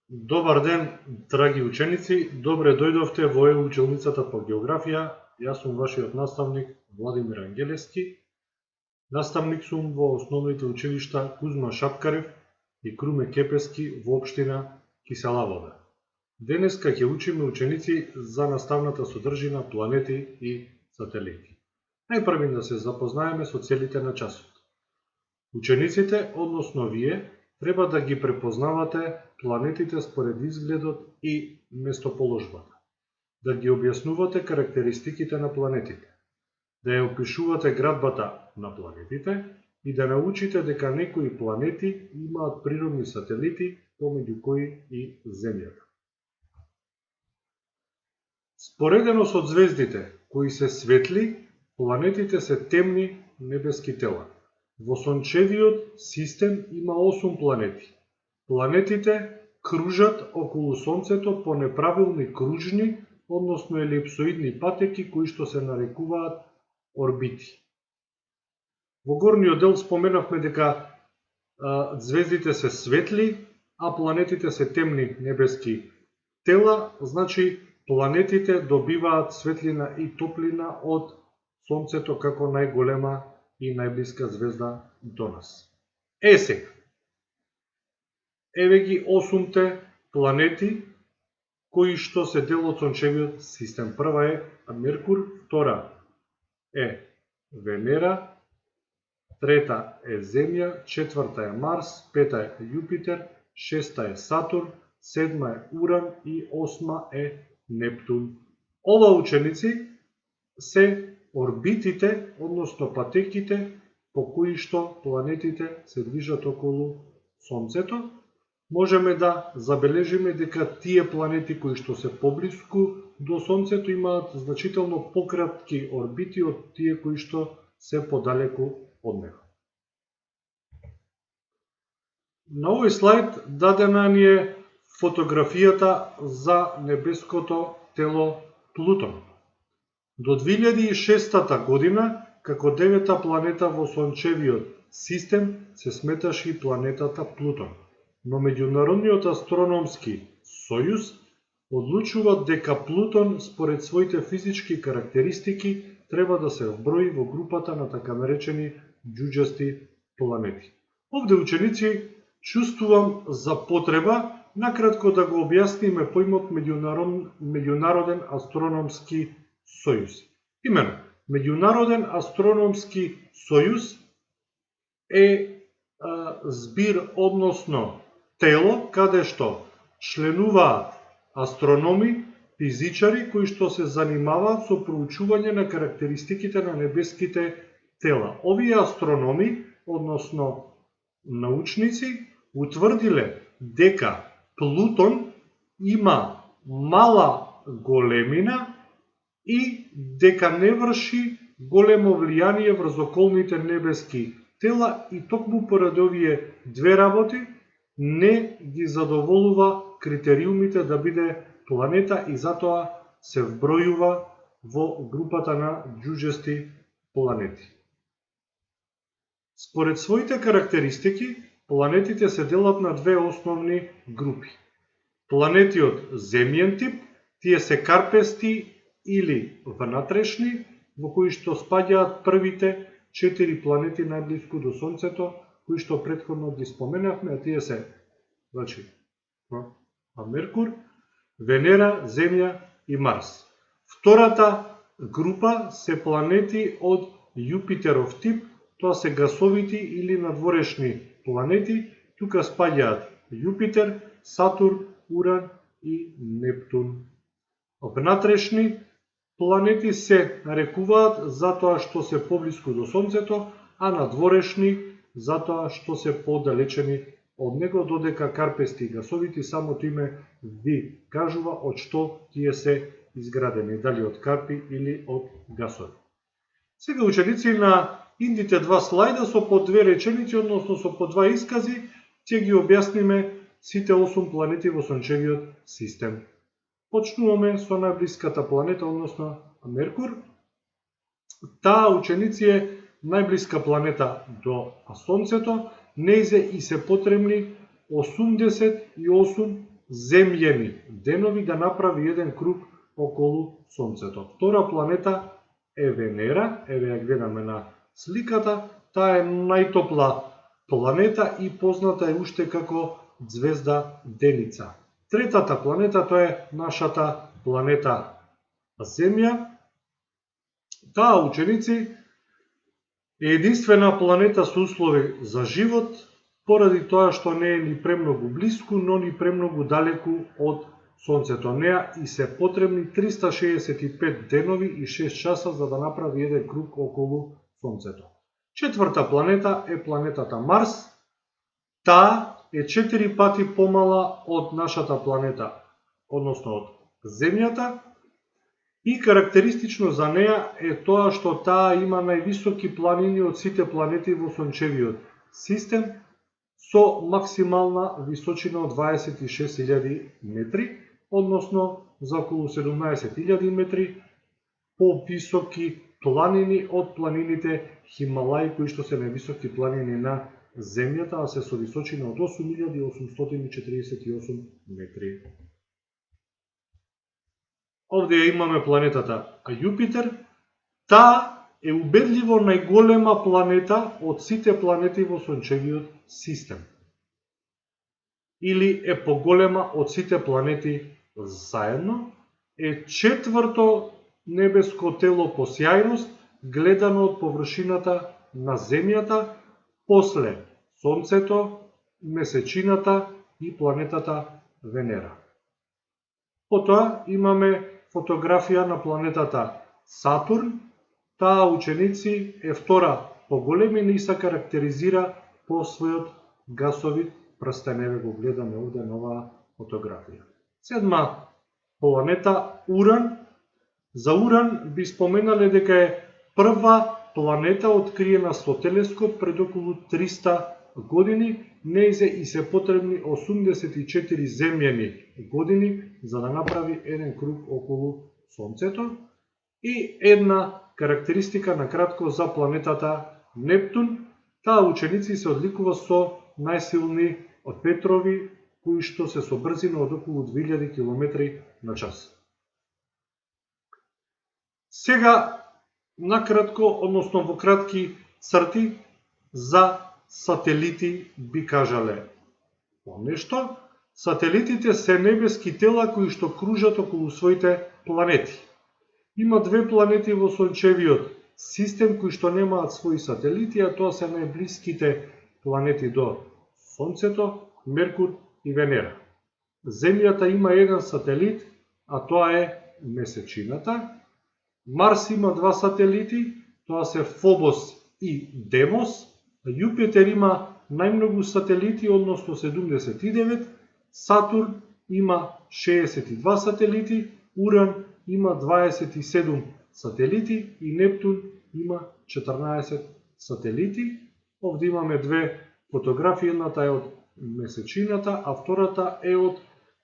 Добар ден, драги ученици, добре дојдовте во училницата по географија. Јас сум вашиот наставник Владимир Ангелевски. Наставник сум во основните училишта Кузма Шапкарев и Круме Кепески во општина Кисела Вода. Денеска ќе учиме ученици за наставната содржина, планети и сателити. Најпрви да се запознаеме со целите на часот. Учениците, односно вие, треба да ги препознавате планетите според изгледот и местоположбата, да ги објаснувате карактеристиките на планетите, да ја опишувате градбата на планетите и да научите дека некои планети имаат природни сателити, помеѓу кои и Земјата. Споредено со ѕвездите, кои се светли, планетите се темни небески тела. Во сончевиот систем има 8 планети. Планетите кружат околу Сонцето по неправилни кружни, односно елипсоидни патеки, кои што се нарекуваат орбити. Во горниот дел споменавме дека ѕвездите се светли, а планетите се темни небески тела, значи планетите добиваат светлина и топлина од Сонцето како најголема и најблиска звезда до нас. Сега, еве ги 8 планети кои што се дел од сончевиот систем. Прва е Меркур, втора е Венера, трета е Земја, четврта е Марс, пета е Јупитер, шеста е Сатурн, седма е Уран и осма е Нептун. Ова, ученици, се орбитите, односно патеките по кои што планетите се движат околу Сонцето. Можеме да забележиме дека тие планети кои што се поблиску до Сонцето имаат значително пократки орбити од тие кои што се подалеку од него. На овој слайд дадена ни е фотографијата за небеското тело Плутон. До 2006 година, како 9-та планета во сончевиот систем, се сметаше и планетата Плутон. Но Меѓународниот астрономски сојуз одлучува дека Плутон, според своите физички карактеристики, треба да се вброи во групата на така наречени џуџасти планети. Овде, ученици, чувствувам за потреба накратко да го објасниме поимот Меѓународен астрономски сојуз. Имено, Меѓународен астрономски сојуз е збир, односно тело, каде што членуваат астрономи, физичари кои што се занимаваат со проучување на карактеристиките на небеските тела. Овие астрономи, односно научници, утврдиле дека Плутон има мала големина и дека не врши големо влијание врз околните небески тела и токму поради овие две работи не ги задоволува критериумите да биде планета и затоа се вбројува во групата на џуџасти планети. Според своите карактеристики, планетите се делат на две основни групи. Планети од земјен тип, тие се карпести или внатрешни, во кои што спаѓаат првите 4 планети најблиску до Сонцето, кои што претходно ги споменавме, а тие се, значи, Меркур, Венера, Земја и Марс. Втората група се планети од Јупитеров тип, тоа се гасовити или надворешни планети, тука спаѓаат Јупитер, Сатурн, Уран и Нептун. Внатрешни планети се нарекуваат затоа што се поблиску до Сонцето, а надворешни затоа што се подалечени од него, додека карпести и гасовити самото име ви кажува од што тие се изградени, дали од карпи или од гасови. Сега, ученици, на индите два слайда со по две реченици, односно со по два искази, ќе ги објасниме сите 8 планети во сончевиот систем. Почнуваме со најблиската планета, односно Меркур. Таа ученици е најблиска планета до Сонцето, нејзе и се потребни 88 земјени денови да направи еден круг околу Сонцето. Втора планета е Венера, еве ја гледаме на сликата, таа е најтопла планета и позната е уште како ѕвезда Деница. Третата планета тоа е нашата планета Земја. Таа ученици е единствена планета со услови за живот, поради тоа што не е ни премногу блиску, но ни премногу далеку од Сонцето. Неа и се потребни 365 денови и 6 часа за да направи еден круг околу Сонцето. Четврта планета е планетата Марс. Таа е 4 пати помала од нашата планета, односно од Земјата. И карактеристично за неа е тоа што таа има највисоки планини од сите планети во Сончевиот систем, со максимална височина од 26.000 метри, односно за околу 17.000 метри повисоки планини од планините Хималаи, кои што се највисоки планини на Земјата, а се со височина од 8.848 метри. Овде имаме планетата Јупитер. Таа е убедливо најголема планета од сите планети во Сончевиот систем. Или е поголема од сите планети заедно. Е четврто небеско тело по сјајност, гледано од површината на Земјата, после Сонцето, Месечината и планетата Венера. Потоа имаме фотографија на планетата Сатурн. Таа ученици е втора по големина и се карактеризира по својот гасовит прстен. Еве го гледаме овде на оваа фотографија. Седма планета Уран. За Уран би споменале дека е прва планета откриена со телескоп пред околу 300 години. Нејзе и се потребни 84 земјени години за да направи еден круг околу Сонцето. И една карактеристика на кратко за планетата Нептун. Таа ученици се одликува со најсилни ветрови, кои што се со брзина од околу 2000 км на час. Сега, накратко, односно во кратки црти, за сателити би кажале нешто. Сателитите се небески тела кои што кружат околу своите планети. Има две планети во Сончевиот систем кои што немаат своји сателити, а тоа се најблиските планети до Сонцето, Меркур и Венера. Земјата има еден сателит, а тоа е Месечината. Марс има два сателити, тоа се Фобос и Демос. Јупитер има најмногу сателити, односно 79. Сатурн има 62 сателити, Уран има 27 сателити и Нептун има 14 сателити. Овде имаме две фотографии, едната е од Месечината, а втората е од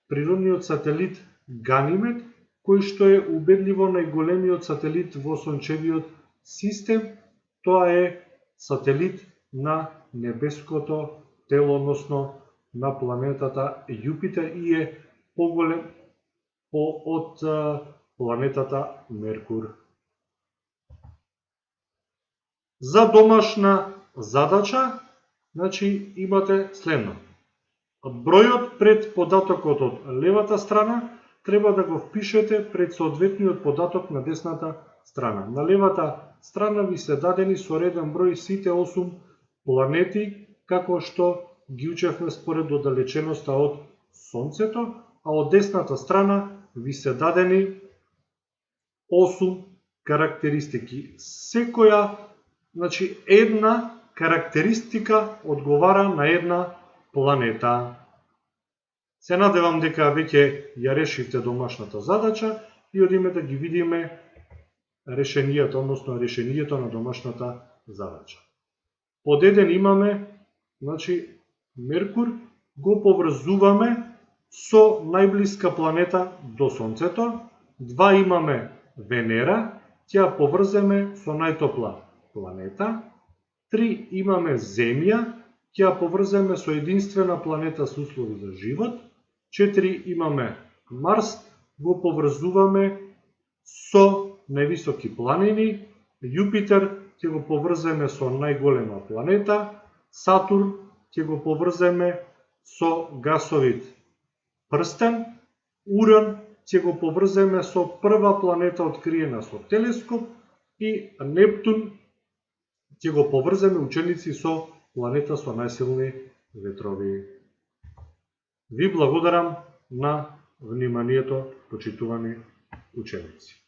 природниот сателит Ганимед, кој што е убедливо најголемиот сателит во Сончевиот систем. Тоа е сателит на небеското тело, односно на планетата Јупитер и е поголем од планетата Меркур. За домашна задача, значи имате следно. Бројот пред податокот од левата страна треба да го впишете пред соодветниот податок на десната страна. На левата страна ви се дадени со реден број сите 8 планети, како што ги учевме според оддалеченоста од Сонцето, а од десната страна ви се дадени 8 карактеристики. Секоја, значи една карактеристика одговара на една планета. Се надевам дека веќе ја решивте домашната задача и одиме да ги видиме решенијата, односно решението на домашната задача. Под еден имаме, значи, Меркур го поврзуваме со најблиска планета до Сонцето. Два имаме Венера, ќе ја поврземе со најтопла планета. 3 имаме Земја, ќе ја поврземе со единствена планета со услови за живот. 4 имаме Марс, го поврзуваме со највисоки планини. Јупитер ќе го поврземе со најголема планета. Сатурн ќе го поврземе со гасовит прстен. Уран ќе го поврземе со прва планета откриена со телескоп и Нептун ќе го поврземе ученици со планета со најсилни ветрови. Ви благодарам на вниманието, почитувани ученици.